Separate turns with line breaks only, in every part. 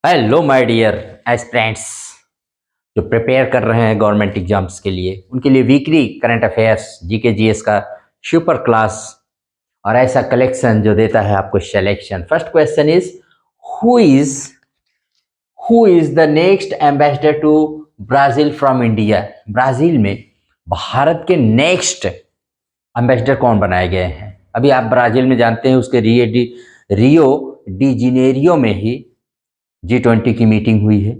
Hello my dear aspirants जो prepare कर रहे हैं गवर्नमेंट एग्जाम्स के लिए, उनके लिए weekly current affairs GK GS का सुपर क्लास और ऐसा कलेक्शन जो देता है आपको selection. First question is who is who is the next ambassador to Brazil from India. Brazil में भारत के नेक्स्ट एम्बेसडर कौन बनाए गए हैं? अभी आप ब्राजील में जानते हैं उसके रियो डी जिनेरियो में ही G20 की मीटिंग हुई है।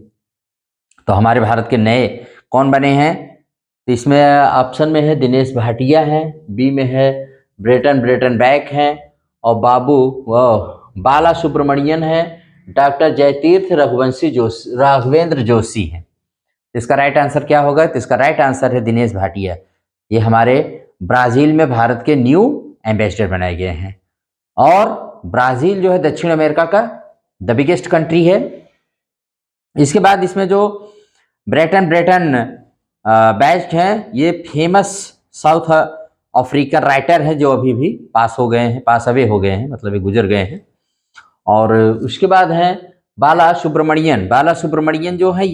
तो हमारे भारत के नए कौन बने हैं? तो इसमें ऑप्शन में है दिनेश भाटिया हैं, बी में है ब्रेटन बैक हैं, और बाला सुब्रमणियन है, डॉक्टर जयतीर्थ राघवेंद्र जोशी हैं। इसका राइट आंसर क्या होगा? तो इसका राइट आंसर है दिनेश भाटिया। ये हमारे ब्राज़ील में भारत के न्यू एम्बेसडर बनाए गए हैं। और ब्राज़ील जो है दक्षिण अमेरिका का द बिगेस्ट कंट्री है। इसके बाद इसमें जो ब्रेटन बैक हैं, ये फेमस साउथ अफ्रीकन राइटर हैं जो अभी भी पास अवे हो गए हैं, मतलब ये गुजर गए हैं। और उसके बाद हैं बाला सुब्रमणियन जो है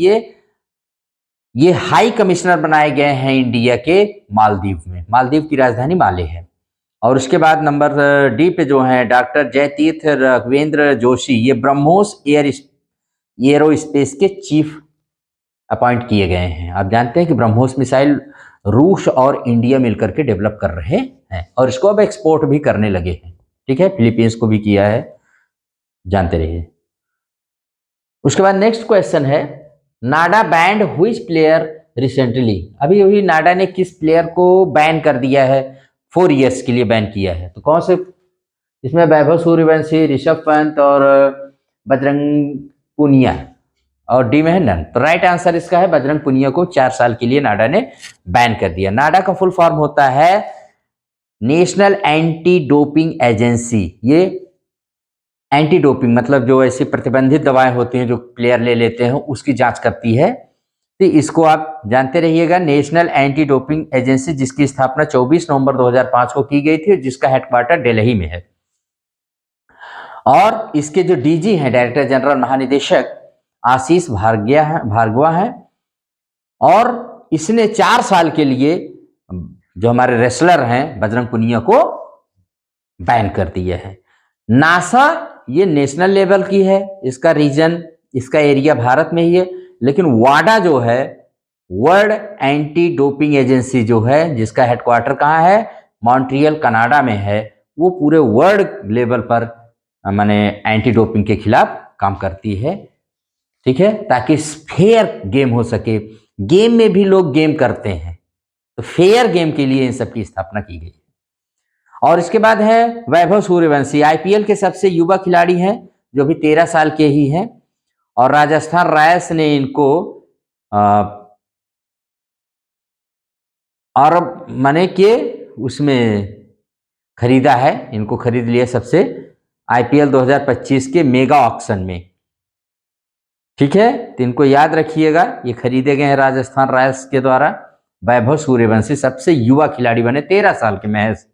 ये हाई कमिश्नर बनाए गए हैं इंडिया के मालदीव में। मालदीव की राजधानी माले है। और उसके बाद नंबर डी पे जो है डॉक्टर जयतीर्थ राघवेंद्र जोशी, ये ब्रह्मोस एरोस्पेस के चीफ अपॉइंट किए गए हैं। आप जानते हैं कि ब्रह्मोस मिसाइल रूस और इंडिया मिलकर के डेवलप कर रहे हैं और इसको अब एक्सपोर्ट भी करने लगे हैं। ठीक है, फिलीपींस को भी किया है, जानते रहिए। उसके बाद नेक्स्ट क्वेश्चन है नाडा बैंड व्हिच प्लेयर रिसेंटली। अभी वही नाडा ने किस प्लेयर को बैन कर दिया है? 4 ईयर्स के लिए बैन किया है। तो कौन से? इसमें वैभव सूर्यवंशी, ऋषभ पंत और बजरंग पुनिया, और डी में है नन। तो राइट आंसर इसका है बजरंग पुनिया को 4 साल के लिए नाडा ने बैन कर दिया। नाडा का फुल फॉर्म होता है नेशनल एंटी डोपिंग एजेंसी। ये एंटी डोपिंग मतलब जो ऐसी प्रतिबंधित दवाएं होती हैं जो प्लेयर ले लेते हैं उसकी जांच करती है। तो इसको आप जानते रहिएगा, नेशनल एंटी डोपिंग एजेंसी, जिसकी स्थापना 24 नवंबर 2005 को की गई थी, जिसका हेडक्वार्टर दिल्ली में है। और इसके जो डीजी हैं, डायरेक्टर जनरल महानिदेशक, आशीष भार्गवा है। और इसने 4 साल के लिए जो हमारे रेसलर हैं बजरंग पुनिया को बैन कर दिया है। नासा ये नेशनल लेवल की है, इसका रीजन, इसका एरिया भारत में ही है। लेकिन वाडा जो है वर्ल्ड एंटी डोपिंग एजेंसी जो है, जिसका हेडक्वार्टर कहाँ है? मॉन्ट्रियल कनाडा में है। वो पूरे वर्ल्ड लेवल पर माने एंटी डोपिंग के खिलाफ काम करती है। ठीक है, ताकि फेयर गेम हो सके। गेम में भी लोग गेम करते हैं, तो फेयर गेम के लिए इन सब की स्थापना की गई। और इसके बाद है वैभव सूर्यवंशी, आईपीएल के सबसे युवा खिलाड़ी हैं, जो भी 13 साल के ही हैं। और राजस्थान रॉयल्स ने इनको अरब मनी के उसमें खरीदा है, इनको खरीद लिया सबसे आईपीएल 2025 के मेगा ऑक्शन में। ठीक है, तो इनको याद रखिएगा, ये खरीदे गए हैं राजस्थान रॉयल्स के द्वारा। वैभव सूर्यवंशी सबसे युवा खिलाड़ी बने, 13 साल के, महज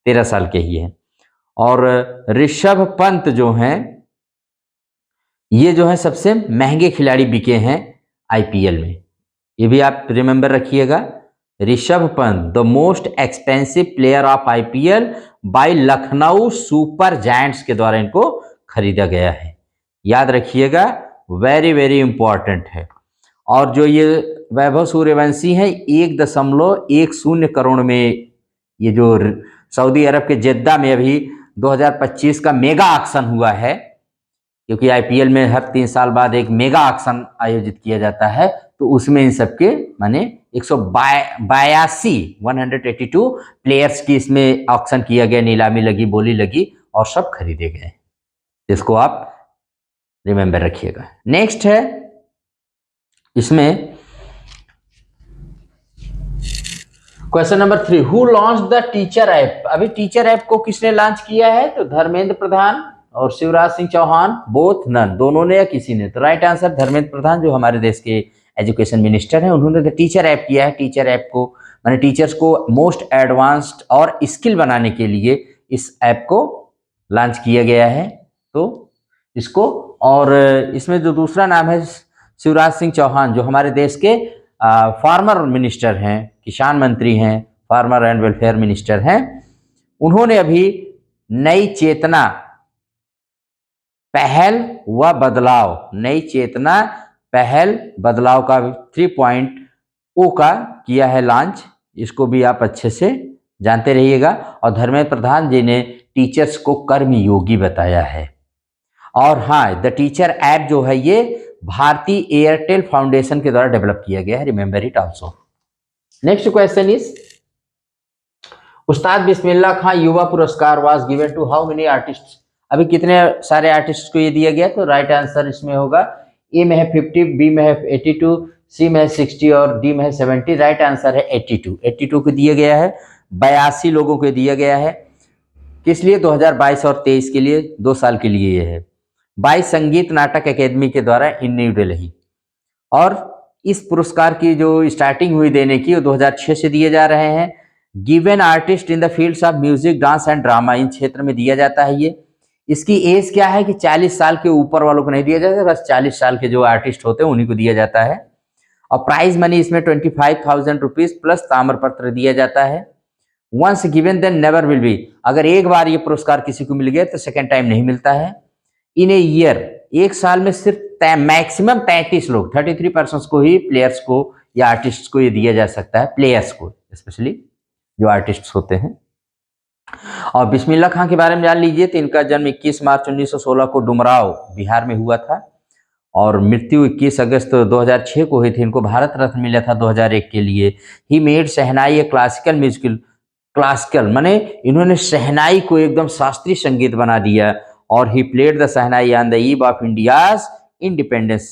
13 साल के ही हैं। और ऋषभ पंत जो हैं, ये जो है सबसे महंगे खिलाड़ी बिके हैं आईपीएल में। ये भी आप रिमेंबर रखिएगा, Rishabh Pant the most expensive player of IPL by Lucknow Super Giants के द्वारा इनको खरीदा गया है। याद रखिएगा, वेरी वेरी इंपॉर्टेंट है। और जो ये वैभव सूर्यवंशी है 1.10 करोड़ में, ये जो सऊदी अरब के जेद्दा में अभी 2025 का मेगा ऑक्शन हुआ है, क्योंकि आईपीएल में हर 3 साल बाद एक मेगा ऑक्शन आयोजित किया जाता है, तो उसमें इन सबके माने 182 प्लेयर्स की इसमें ऑक्शन किया गया, नीलामी लगी, बोली लगी और सब खरीदे गए। इसको आप रिमेंबर रखिएगा। नेक्स्ट है इसमें question number 3, who launch the teacher app. अभी टीचर ऐप को किसने लॉन्च किया है? तो धर्मेंद्र प्रधान और शिवराज सिंह चौहान, बोथ नन, दोनों ने या किसी ने। तो राइट आंसर धर्मेंद्र प्रधान, जो हमारे देश के एजुकेशन मिनिस्टर हैं, उन्होंने द टीचर ऐप किया है। टीचर ऐप को माने टीचर्स को मोस्ट एडवांस्ड और स्किल बनाने के लिए इस ऐप को लॉन्च किया गया है। तो इसको और इसमें जो दूसरा नाम है शिवराज सिंह चौहान, जो हमारे देश के फार्मर मिनिस्टर हैं, किसान मंत्री हैं, फार्मर एंड वेलफेयर मिनिस्टर हैं। उन्होंने अभी नई चेतना, पहल व बदलाव, नई चेतना पहल बदलाव का 3.0 का किया है लॉन्च। इसको भी आप अच्छे से जानते रहिएगा। और धर्मेंद्र प्रधान जी ने टीचर्स को कर्मयोगी बताया है। और हाँ, द टीचर ऐप जो है ये भारतीय एयरटेल फाउंडेशन के द्वारा डेवलप किया गया है। Remember it also. Next question is, Ustad Bismillah Khan Yuva Puraskar was given to how many artist. अभी कितने सारे आर्टिस्ट को ये दिया गया? तो राइट आंसर इसमें होगा, ए में है 50, बी में है 82, सी में है 60 और डी में है 70। राइट आंसर है 82। 82 को दिया गया है, 82 लोगों को दिया गया है। किस लिए? 2022 और 23 के लिए, 2 साल के लिए ये है। 22 संगीत नाटक अकेदमी के द्वारा इन न्यू दिल्ली। और इस पुरस्कार की जो स्टार्टिंग हुई देने की, वो 2006 से दिए जा रहे हैं। Given artist in the fields of music, dance and drama, इन क्षेत्र में दिया जाता है ये। इसकी एज क्या है कि 40 साल के ऊपर वालों को नहीं दिया जाता, बस 40 साल के जो आर्टिस्ट होते हैं उन्हीं को दिया जाता है। और प्राइज मनी इसमें 25,000 रुपीज प्लस ताम्रपत्र दिया जाता है। Once given then never will be, अगर एक बार ये पुरस्कार किसी को मिल गया तो सेकेंड टाइम नहीं मिलता है। इन ए ईयर, एक साल में सिर्फ मैक्सिमम 33 लोग, 33% को ही, प्लेयर्स को या आर्टिस्ट को ये दिया जा सकता है। प्लेयर्स को स्पेशली, जो आर्टिस्ट होते हैं। और बिस्मिल्लाह खां के बारे में जान लीजिए, तो इनका जन्म 21 मार्च 1916 को डुमराव बिहार में हुआ था और मृत्यु 21 अगस्त 2006 को हुई थी। इनको भारत रत्न मिला था 2001 के लिए। He made shehnai A classical musical, classical माने इन्होंने शहनाई को एकदम शास्त्रीय संगीत बना दिया। और he played the shehnai on the eve of India's independence,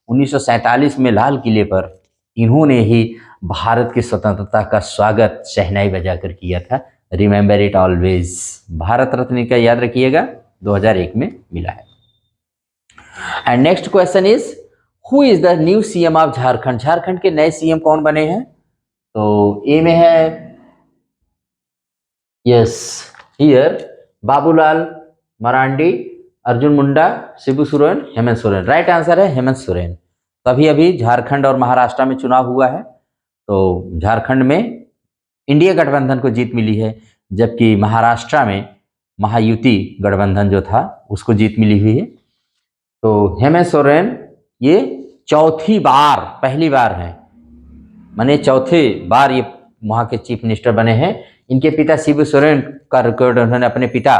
1947 में लाल किले पर इन्होंने ही भारत की स्वतंत्रता का स्वागत शहनाई बजाकर किया था। Remember it always. Bharat Ratna का याद रखिएगा, 2001 में मिला है। And next question is, who is the new CM of Jharkhand. Jharkhand के नए सीएम कौन बने हैं? तो ए में है, yes here, Babulal Marandi, Arjun Munda, Shibu Soren, Hemant Soren. Right answer है हेमंत सोरेन। तो अभी झारखंड और महाराष्ट्र में चुनाव हुआ है, तो झारखंड में इंडिया गठबंधन को जीत मिली है, जबकि महाराष्ट्र में महायुति गठबंधन जो था उसको जीत मिली हुई है। तो हेमंत सोरेन ये चौथी बार, पहली बार है, माने चौथे बार ये वहाँ के चीफ मिनिस्टर बने हैं। इनके पिता शिबू सोरेन का रिकॉर्ड, उन्होंने अपने पिता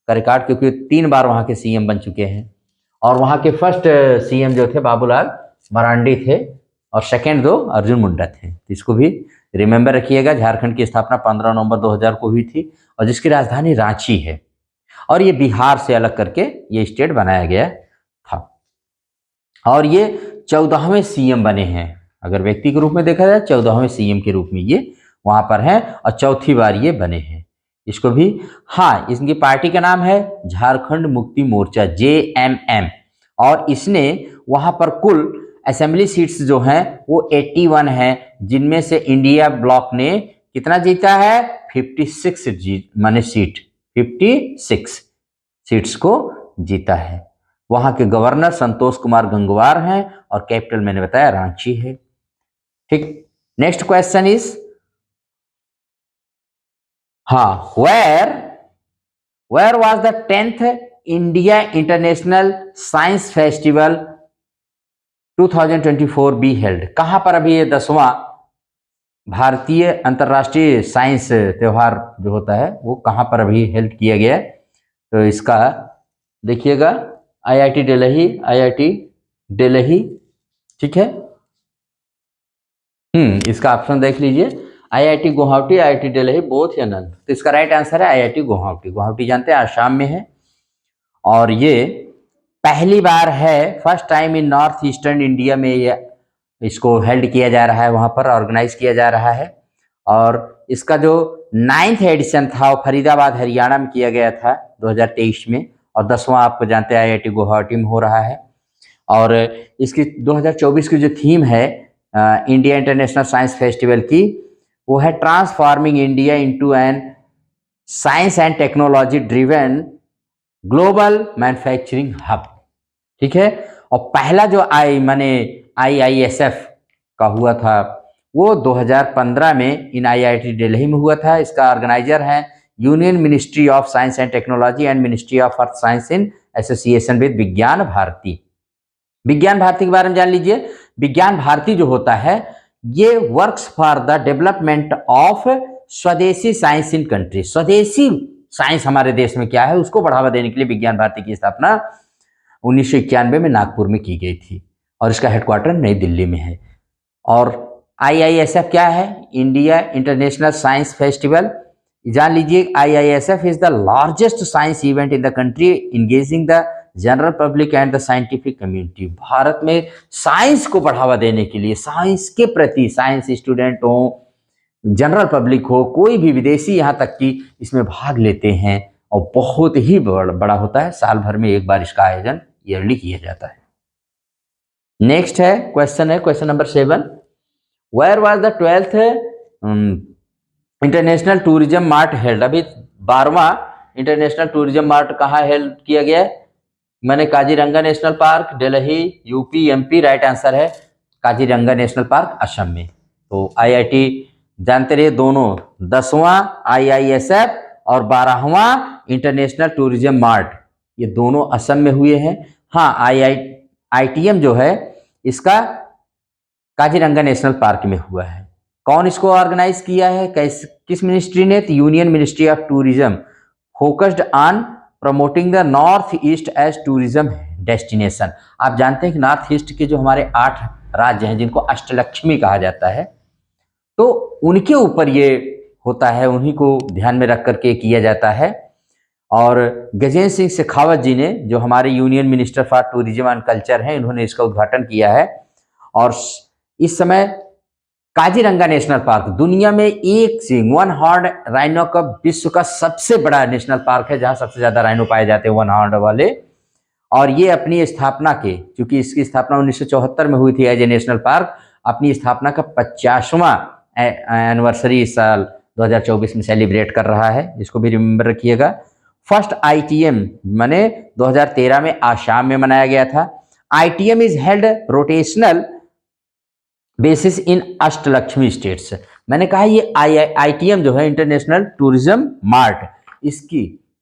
का रिकॉर्ड, क्योंकि 3 बार वहाँ के सीएम बन चुके हैं। और वहाँ के फर्स्ट सीएम जो थे बाबूलाल मरांडी थे, और सेकेंड 2 अर्जुन मुंडा थे। तो इसको भी रिमेंबर रखिएगा। झारखंड की स्थापना 15 नवंबर 2000 को हुई थी और जिसकी राजधानी रांची है। और ये बिहार से अलग करके ये स्टेट बनाया गया था। और ये 14वें सीएम बने हैं। अगर व्यक्ति के रूप में देखा जाए, 14वें सीएम के रूप में ये वहाँ पर हैं और चौथी बार ये बने हैं। इसको भी, हाँ, इनकी पार्टी का नाम है झारखंड मुक्ति मोर्चा, JMM। और इसने वहाँ पर कुल असेंबली सीट्स जो हैं वो 81 हैं, जिनमें से इंडिया ब्लॉक ने कितना जीता है? 56 माने सीट, 56 सीट्स को जीता है। वहाँ के गवर्नर संतोष कुमार गंगवार हैं और कैपिटल मैंने बताया रांची है। ठीक, नेक्स्ट क्वेश्चन इज, हाँ, where was the 10th India International Science Festival 2024 be held. कहाँ पर अभी ये 10वां भारतीय अंतर्राष्ट्रीय साइंस त्यौहार जो होता है वो कहाँ पर अभी हेल्ड किया गया? तो इसका देखिएगा, IIT दिल्ली, ठीक है। इसका ऑप्शन देख लीजिए, IIT Guwahati, IIT Delhi, both या नन। तो इसका राइट आंसर है IIT गुवाहाटी। गुवाहाटी जानते हैं आसाम में है, और ये पहली बार है, first time in north eastern India में ये इसको हेल्ड किया जा रहा है, वहाँ पर ऑर्गेनाइज किया जा रहा है। और इसका जो 9th एडिशन था वो फरीदाबाद हरियाणा में किया गया था 2023 में, और 10वां आपको जानते हैं IIT गुवाहाटी में हो रहा है। और इसकी 2024 की जो थीम है इंडिया इंटरनेशनल साइंस फेस्टिवल की, वो है transforming India into an science and technology driven global manufacturing hub. ठीक है। और पहला जो IISF का हुआ था वो 2015 में इन IIT दिल्ली में हुआ था। इसका ऑर्गेनाइजर है union Ministry of science and technology and ministry of earth science in association with विज्ञान भारती। विज्ञान भारती के बारे में जान लीजिए। विज्ञान भारती जो होता है ये works for the development of स्वदेशी साइंस इन कंट्री। स्वदेशी साइंस हमारे देश में क्या है उसको बढ़ावा देने के लिए विज्ञान भारती की स्थापना 1991 में नागपुर में की गई थी और इसका हेडक्वार्टर नई दिल्ली में है। और IISF क्या है? India International Science festival. जान लीजिए IISF is the largest science event in the country engaging the general public and the scientific community. Bharat में साइंस को बढ़ावा देने के लिए, साइंस के प्रति, साइंस स्टूडेंट हो, जनरल पब्लिक हो, कोई भी विदेशी यहाँ तक कि इसमें भाग लेते हैं और बहुत ही बड़ा होता है। साल भर में एक बार इसका आयोजन ईयरली किया जाता है। नेक्स्ट है question number 7, where was the 12th International Tourism Mart held. अभी 12वां इंटरनेशनल टूरिज्म मार्ट कहाँ हेल्ड किया गया है? मैंने Kaziranga National Park, Delhi, UP, MP। Right answer है काजीरंगा नेशनल पार्क, असम में। तो IIT जानते रहिए दोनों, 10वां IISF और 12वां इंटरनेशनल टूरिज्म मार्ट, ये दोनों असम में हुए हैं। हाँ, IITM जो है इसका काजीरंगा नेशनल पार्क में हुआ है। कौन इसको ऑर्गेनाइज किया है, किस मिनिस्ट्री ने? तो Union Ministry of Tourism, focused on promoting the North East as tourism destination. आप जानते हैं कि नॉर्थ ईस्ट के जो हमारे 8 राज्य हैं जिनको अष्टलक्ष्मी कहा जाता है, तो उनके ऊपर ये होता है, उन्हीं को ध्यान में रख करके किया जाता है। और गजेंद्र सिंह शेखावत जी ने, जो हमारे union minister for tourism and culture हैं, इन्होंने इसका उद्घाटन किया है। और इस समय काजीरंगा नेशनल पार्क दुनिया में वन हॉर्न राइनो का विश्व का सबसे बड़ा नेशनल पार्क है, जहां सबसे ज्यादा राइनो पाए जाते हैं, वन हॉर्न वाले। और ये अपनी स्थापना के, क्योंकि इसकी स्थापना 1974 में हुई थी एज ए नेशनल पार्क, अपनी स्थापना का 50वां एनिवर्सरी इस साल 2024 में सेलिब्रेट कर रहा है। इसको भी रिमेंबर रखिएगा। फर्स्ट ITM माने 2013 में आसाम में मनाया गया था। ITM is held rotational basis in Ashtalakshmi states. मैंने कहा ये ITM जो है इंटरनेशनल टूरिज्म मार्ट,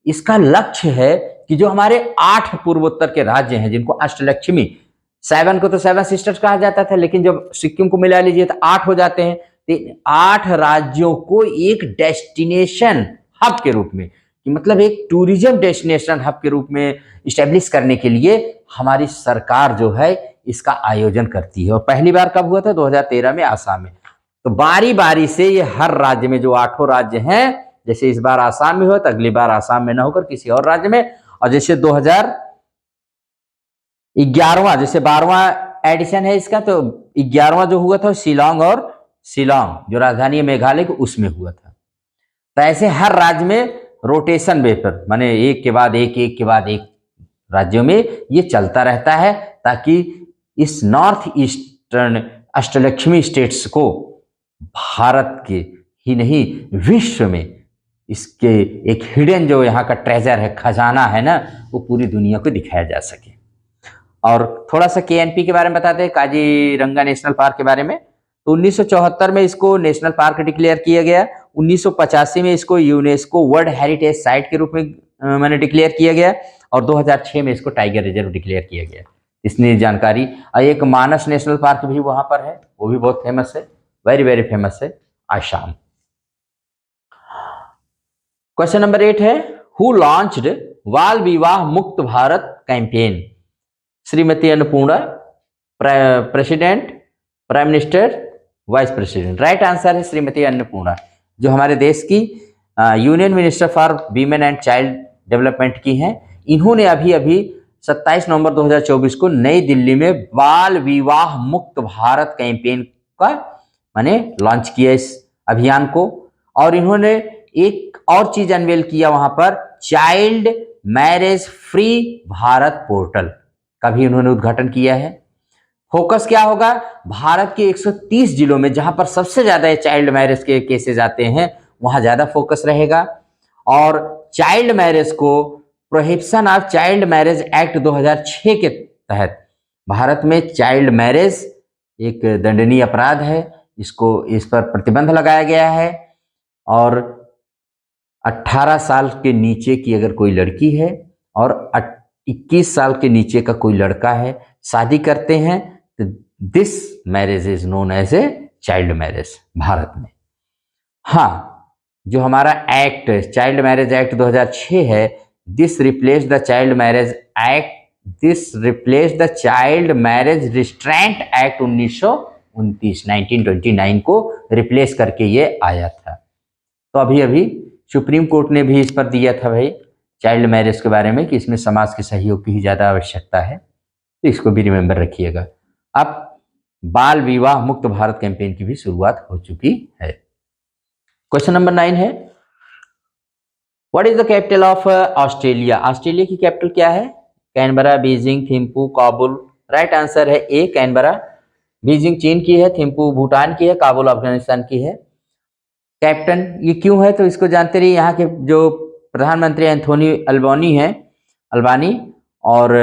इसका लक्ष्य है कि जो हमारे 8 पूर्वोत्तर के राज्य हैं जिनको अष्टलक्ष्मी, 7 को तो 7 सिस्टर्स कहा जाता था, लेकिन जब सिक्किम को मिला लीजिए तो 8 हो जाते हैं। तो 8 राज्यों को एक डेस्टिनेशन हब के रूप में, मतलब एक टूरिज्म डेस्टिनेशन हब के रूप में इस्टेब्लिश करने के लिए हमारी सरकार जो है इसका आयोजन करती है। और पहली बार कब हुआ था? 2013 में आसाम में। तो बारी बारी से ये हर राज्य में, जो 8 राज्य हैं, जैसे इस बार आसाम में हुआ तो अगली बार आसाम में ना होकर किसी और राज्य में, और जैसे 2011वां, जैसे 12वां एडिशन है इसका, तो 11वां जो हुआ था शिलोंग जो राजधानी है मेघालय को, उसमें हुआ था। तो ऐसे हर राज्य में रोटेशन बेस पर, माने एक के बाद एक राज्यों में ये चलता रहता है, ताकि इस नॉर्थ ईस्टर्न अष्टलक्ष्मी स्टेट्स को भारत के ही नहीं विश्व में इसके एक हिडन जो यहाँ का ट्रेजर है, खजाना है ना, वो पूरी दुनिया को दिखाया जा सके। और थोड़ा सा KNP के बारे में बताते हैं, काजीरंगा नेशनल पार्क के बारे में। तो 1974 में इसको नेशनल पार्क डिक्लेयर किया गया। 1985 में इसको यूनेस्को वर्ल्ड हेरिटेज साइट के रूप में मैंने डिक्लेयर किया गया, और 2006 में इसको टाइगर रिजर्व डिक्लेयर किया गया। इतनी जानकारी। एक मानस नेशनल पार्क भी वहां पर है, वो भी बहुत फेमस है, वेरी वेरी फेमस है, आसाम। क्वेश्चन नंबर 8 है, हु लॉन्च्ड बाल विवाह मुक्त Bharat campaign. Shrimati Annapurna, president, prime minister, vice president. Right answer है श्रीमती अन्नपूर्णा, जो हमारे देश की union minister for women and child development की हैं। इन्होंने अभी 27 नवंबर 2024 को नई दिल्ली में बाल विवाह मुक्त भारत कैंपेन का माने लॉन्च किया इस अभियान को। और इन्होंने एक और चीज अनवेल किया वहां पर, child marriage free Bharat portal का भी इन्होंने उद्घाटन किया है। फोकस क्या होगा? भारत के 130 जिलों में जहां पर सबसे ज्यादा चाइल्ड मैरिज के केसेस आते हैं, वहां ज्यादा फोकस रहेगा। और चाइल्ड मैरिज को prohibition of child marriage act 2006 के तहत भारत में चाइल्ड मैरिज एक दंडनीय अपराध है, इस पर प्रतिबंध लगाया गया है। और 18 साल के नीचे की अगर कोई लड़की है और 21 साल के नीचे का कोई लड़का है, शादी करते हैं, तो this marriage is known as a child marriage Bharat में। हाँ, जो हमारा एक्ट चाइल्ड मैरिज एक्ट 2006 है, this replace the child marriage restraint act 1929 को रिप्लेस करके ये आया था। तो अभी अभी सुप्रीम कोर्ट ने भी इस पर दिया था भाई चाइल्ड मैरिज के बारे में कि इसमें समाज के सहयोग की ही ज़्यादा आवश्यकता है, तो इसको भी रिमेंबर रखिएगा। अब बाल विवाह मुक्त भारत कैंपेन की भी शुरुआत हो चुकी है। क्वेश्चन नंबर 9 है, what is the capital of Australia? Australia की कैपिटल क्या है? Canberra, Beijing, Thimphu, Kabul. Right answer है ए, कैनबरा। बीजिंग चीन की है, थिम्पू भूटान की है, काबुल अफगानिस्तान की है। कैप्टन ये क्यों है तो इसको जानते रहिए। यहाँ के जो प्रधानमंत्री एंथोनी अल्बानी, और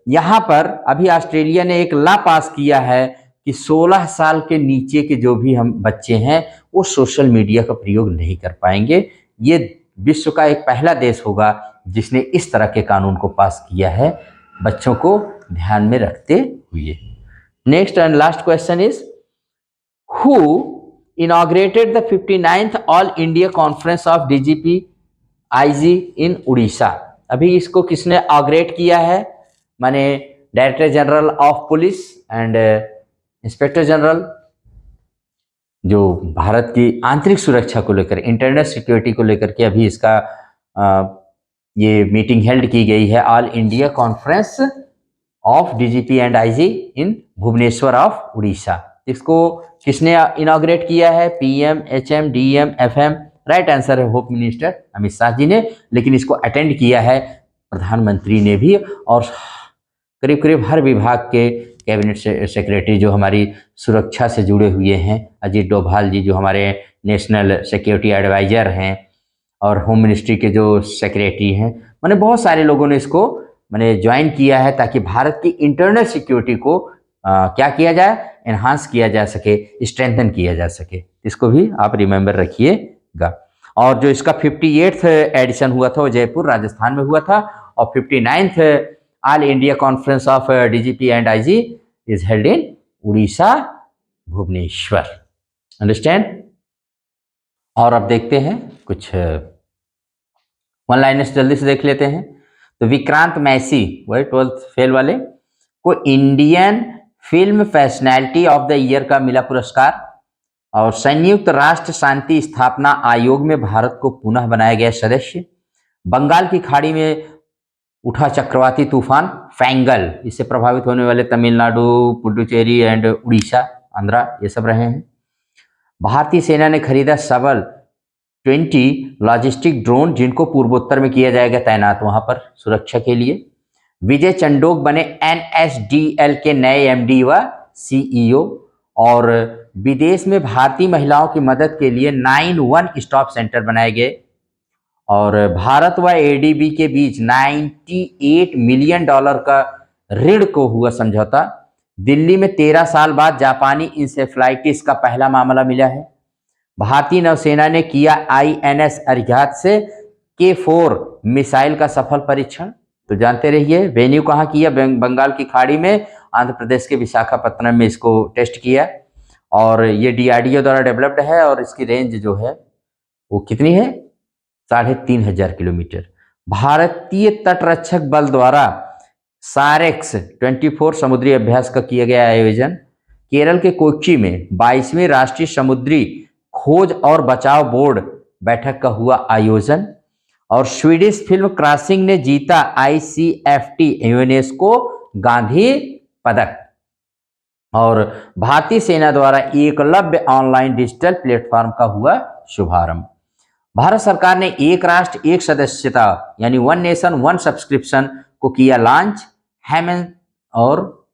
यहाँ पर अभी ऑस्ट्रेलिया ने एक लॉ पास किया है कि 16 साल के नीचे के जो भी हम बच्चे हैं वो सोशल मीडिया का प्रयोग नहीं कर पाएंगे। ये विश्व का एक पहला देश होगा जिसने इस तरह के कानून को पास किया है, बच्चों को ध्यान में रखते हुए। Next and last question is, who inaugurated the 59th All India Conference of DGP IG in Orissa? अभी इसको किसने ऑग्रेट किया है? माने director general of police and inspector general, जो भारत की आंतरिक सुरक्षा को लेकर, इंटरनल सिक्योरिटी को लेकर के अभी इसका ये मीटिंग हेल्ड की गई है। All India Conference of DGP and IG in Bhubaneswar of Orissa. इसको किसने इनॉग्रेट किया है? PM, HM, DM, FM. Right answer है होम मिनिस्टर अमित शाह जी ने, लेकिन इसको अटेंड किया है प्रधानमंत्री ने भी, और करीब करीब हर विभाग के कैबिनेट सेक्रेटरी जो हमारी सुरक्षा से जुड़े हुए हैं, अजीत डोभाल जी जो हमारे नेशनल सिक्योरिटी एडवाइजर हैं, और होम मिनिस्ट्री के जो सेक्रेटरी हैं, मैंने बहुत सारे लोगों ने इसको ज्वाइन किया है ताकि भारत की इंटरनल सिक्योरिटी को क्या किया जाए, एनहांस किया जा सके, स्ट्रेंथन किया जा सके। इसको भी आप रिमेंबर रखिएगा। और जो इसका 58th एडिशन हुआ था वो जयपुर राजस्थान में हुआ था, और 59th All India Conference of DGP and IG is held in Orissa Bhubaneswar. Understand? और अब देखते हैं कुछ वन लाइनर्स जल्दी से देख लेते हैं। तो विक्रांत मैसी, वही 12th फेल वाले को Indian film personality of the year का मिला पुरस्कार। और संयुक्त राष्ट्र शांति स्थापना आयोग में भारत को पुनः बनाया गया सदस्य। बंगाल की खाड़ी में उठा चक्रवाती तूफान फैंगल, इससे प्रभावित होने वाले तमिलनाडु, पुडुचेरी एंड उड़ीसा, आंध्रा, ये सब रहे हैं। भारतीय सेना ने खरीदा सबल 20 लॉजिस्टिक ड्रोन, जिनको पूर्वोत्तर में किया जाएगा तैनात वहां पर सुरक्षा के लिए। विजय चंडोक बने एनएसडीएल के नए एमडी व सीईओ। और विदेश में भारतीय महिलाओं की मदद के लिए 9 वन स्टॉप सेंटर बनाए गए। और भारत व एडीबी के बीच $98 मिलियन का ऋण को हुआ समझौता। दिल्ली में 13 साल बाद जापानी इंसेफ्लाइटिस का पहला मामला मिला है। भारतीय नौसेना ने किया आईएनएस अरिहंत से K4 मिसाइल का सफल परीक्षण। तो जानते रहिए वेन्यू कहाँ किया? बंगाल की खाड़ी में, आंध्र प्रदेश के विशाखापत्तनम में इसको टेस्ट किया। और ये डीआरडीओ द्वारा डेवलप्ड है, और इसकी रेंज जो है वो कितनी है? 3500 किलोमीटर। भारतीय तटरक्षक बल द्वारा सारेक्स 24 समुद्री अभ्यास का किया गया आयोजन। केरल के कोच्चि में 22वीं राष्ट्रीय समुद्री खोज और बचाव बोर्ड बैठक का हुआ आयोजन। और स्वीडिश फिल्म क्रॉसिंग ने जीता ICFT यूनेस्को गांधी पदक। और भारतीय सेना द्वारा एकलव्य ऑनलाइन डिजिटल प्लेटफॉर्म का हुआ शुभारंभ। भारत सरकार ने एक राष्ट्र एक सदस्यता यानी वन नेशन वन सब्सक्रिप्शन को किया लॉन्च। और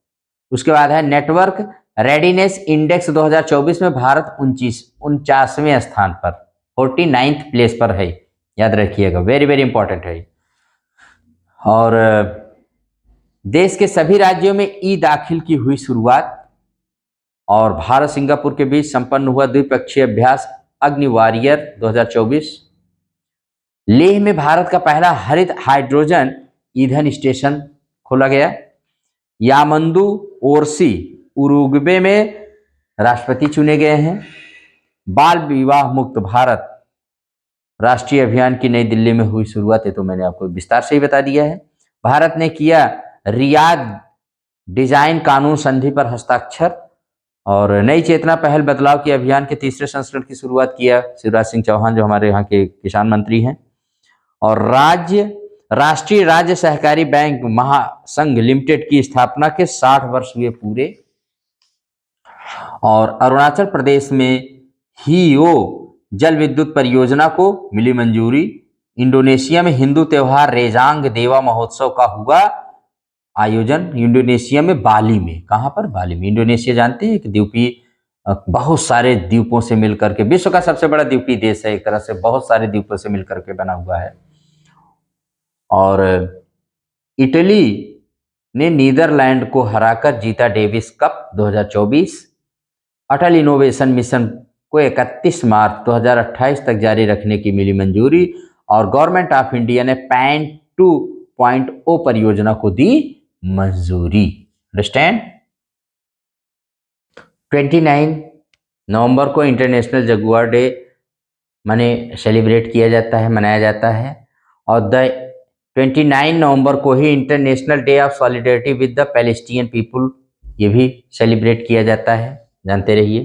उसके बाद है नेटवर्क रेडीनेस इंडेक्स 2024 में भारत 49वें स्थान पर, 49th प्लेस पर है, याद रखिएगा, वेरी वेरी इंपॉर्टेंट है। और देश के सभी राज्यों में ई दाखिल की हुई शुरुआत, और भारत सिंगापुर के बीच संपन्न हुआ द्विपक्षीय अभ्यास अग्नि वॉरियर 2024। लेह में भारत का पहला हरित हाइड्रोजन ईंधन स्टेशन खोला गया। यामंदू ओरसी उरुग्वे में राष्ट्रपति चुने गए हैं। बाल विवाह मुक्त भारत राष्ट्रीय अभियान की नई दिल्ली में हुई शुरुआत, है तो मैंने आपको विस्तार से ही बता दिया है। भारत ने किया रियाद डिजाइन कानून संधि पर हस्ताक्षर, और नई चेतना पहल बदलाव के अभियान के तीसरे संस्करण की शुरुआत किया शिवराज सिंह चौहान, जो हमारे यहाँ के किसान मंत्री हैं। और राष्ट्रीय राज्य सहकारी बैंक महासंघ लिमिटेड की स्थापना के 60 वर्ष हुए पूरे। और अरुणाचल प्रदेश में हीओ जल विद्युत परियोजना को मिली मंजूरी। इंडोनेशिया में हिंदू त्योहार रेजांग देवा महोत्सव का हुआ आयोजन, इंडोनेशिया में बाली में। कहाँ पर? बाली में। इंडोनेशिया जानते हैं, एक द्वीपीय, बहुत सारे द्वीपों से मिलकर के विश्व का सबसे बड़ा द्वीपीय देश है, एक तरह से बहुत सारे द्वीपों से मिलकर के बना हुआ है। और इटली ने नीदरलैंड को हराकर जीता डेविस कप 2024। अटल इनोवेशन मिशन को 31 मार्च 2028 तक जारी रखने की मिली मंजूरी। और गवर्नमेंट ऑफ इंडिया ने पैन 2.0 परियोजना को दी मंजूरी। अंडरस्टैंड? 29 नवंबर को इंटरनेशनल जगुआर डे सेलिब्रेट किया जाता है, मनाया जाता है। और 29 नवंबर को ही international day of solidarity with the Palestinian people, ये भी सेलिब्रेट किया जाता है, जानते रहिए।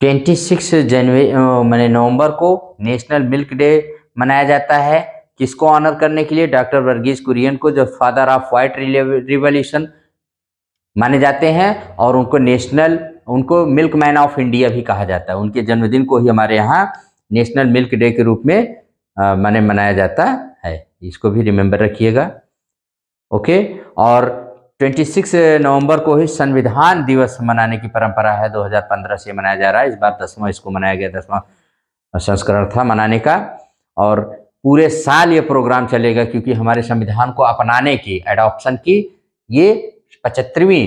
26 जनवरी नवंबर को नेशनल मिल्क डे मनाया जाता है। किसको ऑनर करने के लिए? डॉक्टर वर्गीस कुरियन को, जो फादर ऑफ व्हाइट रिवॉल्यूशन माने जाते हैं, और उनको मिल्क मैन ऑफ इंडिया भी कहा जाता है। उनके जन्मदिन को ही हमारे यहाँ नेशनल मिल्क डे के रूप में मनाया जाता है। इसको भी रिमेंबर रखिएगा, ओके। और 26 नवंबर को ही संविधान दिवस मनाने की परंपरा है, 2015 से मनाया जा रहा है। इस बार 10वां इसको मनाया गया, 10वां संस्करण था मनाने का। और पूरे साल ये प्रोग्राम चलेगा, क्योंकि हमारे संविधान को अपनाने की, एडॉप्शन की ये 75वीं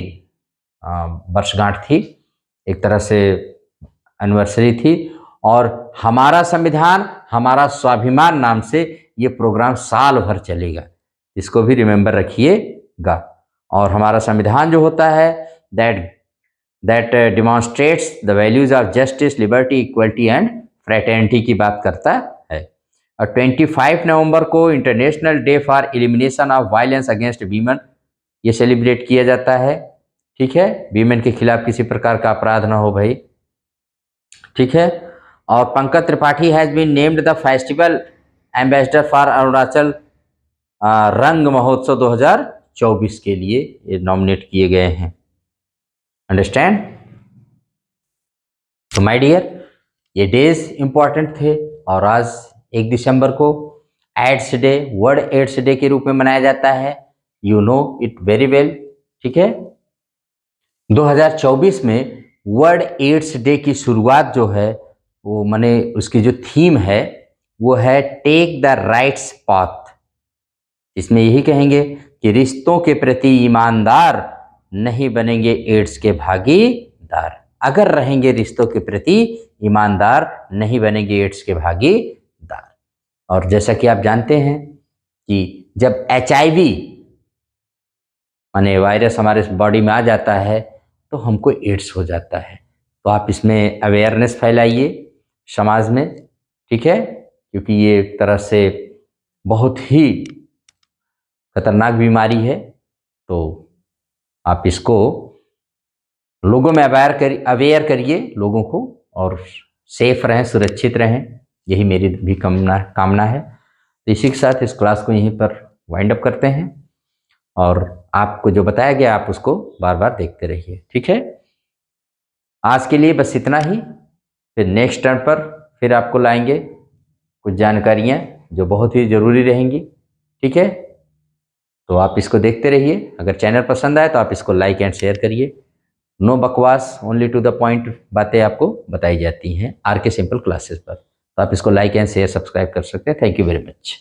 वर्षगांठ थी, एक तरह से एनिवर्सरी थी। और हमारा संविधान हमारा स्वाभिमान नाम से ये प्रोग्राम साल भर चलेगा, इसको भी रिमेंबर रखिएगा। और हमारा संविधान जो होता है that demonstrates the values of justice, liberty, equality and fraternity की बात करता है। और 25 नवंबर को international day for elimination of violence against women ये सेलिब्रेट किया जाता है, ठीक है। वीमेन के खिलाफ किसी प्रकार का अपराध ना हो भाई, ठीक है। और Pankaj Tripathi has been named the festival ambassador for Arunachal Rang Mahotsav 2024 के लिए ये नॉमिनेट किए गए हैं। अंडरस्टैंड? तो माय डियर, ये डेज इंपॉर्टेंट थे। और आज 1 दिसंबर को AIDS day, world AIDS day के रूप में मनाया जाता है। You know it very well, ठीक है। 2024 में वर्ल्ड एड्स डे की शुरुआत जो है वो उसकी जो थीम है वो है टेक द राइट्स पाथ। इसमें यही कहेंगे कि रिश्तों के प्रति ईमानदार नहीं बनेंगे एड्स के भागीदार। अगर रहेंगे रिश्तों के प्रति ईमानदार, नहीं बनेंगे एड्स के भागीदार। और जैसा कि आप जानते हैं कि जब HIV वायरस हमारे बॉडी में आ जाता है तो हमको एड्स हो जाता है। तो आप इसमें अवेयरनेस फैलाइए समाज में, ठीक है, क्योंकि ये एक तरह से बहुत ही खतरनाक बीमारी है। तो आप इसको लोगों में अवेयर करिए लोगों को, और सेफ रहें, सुरक्षित रहें, यही मेरी भी कामना है। तो इसी के साथ इस क्लास को यहीं पर वाइंड अप करते हैं। और आपको जो बताया गया आप उसको बार बार देखते रहिए, ठीक है। आज के लिए बस इतना ही। फिर नेक्स्ट टर्न पर फिर आपको लाएंगे कुछ जानकारियाँ जो बहुत ही ज़रूरी रहेंगी, ठीक है। तो आप इसको देखते रहिए। अगर चैनल पसंद आए तो आप इसको लाइक एंड शेयर करिए। नो बकवास, ओनली टू द पॉइंट बातें आपको बताई जाती हैं RK सिंपल क्लासेस पर। तो आप इसको लाइक एंड शेयर, सब्सक्राइब कर सकते हैं। Thank you very much.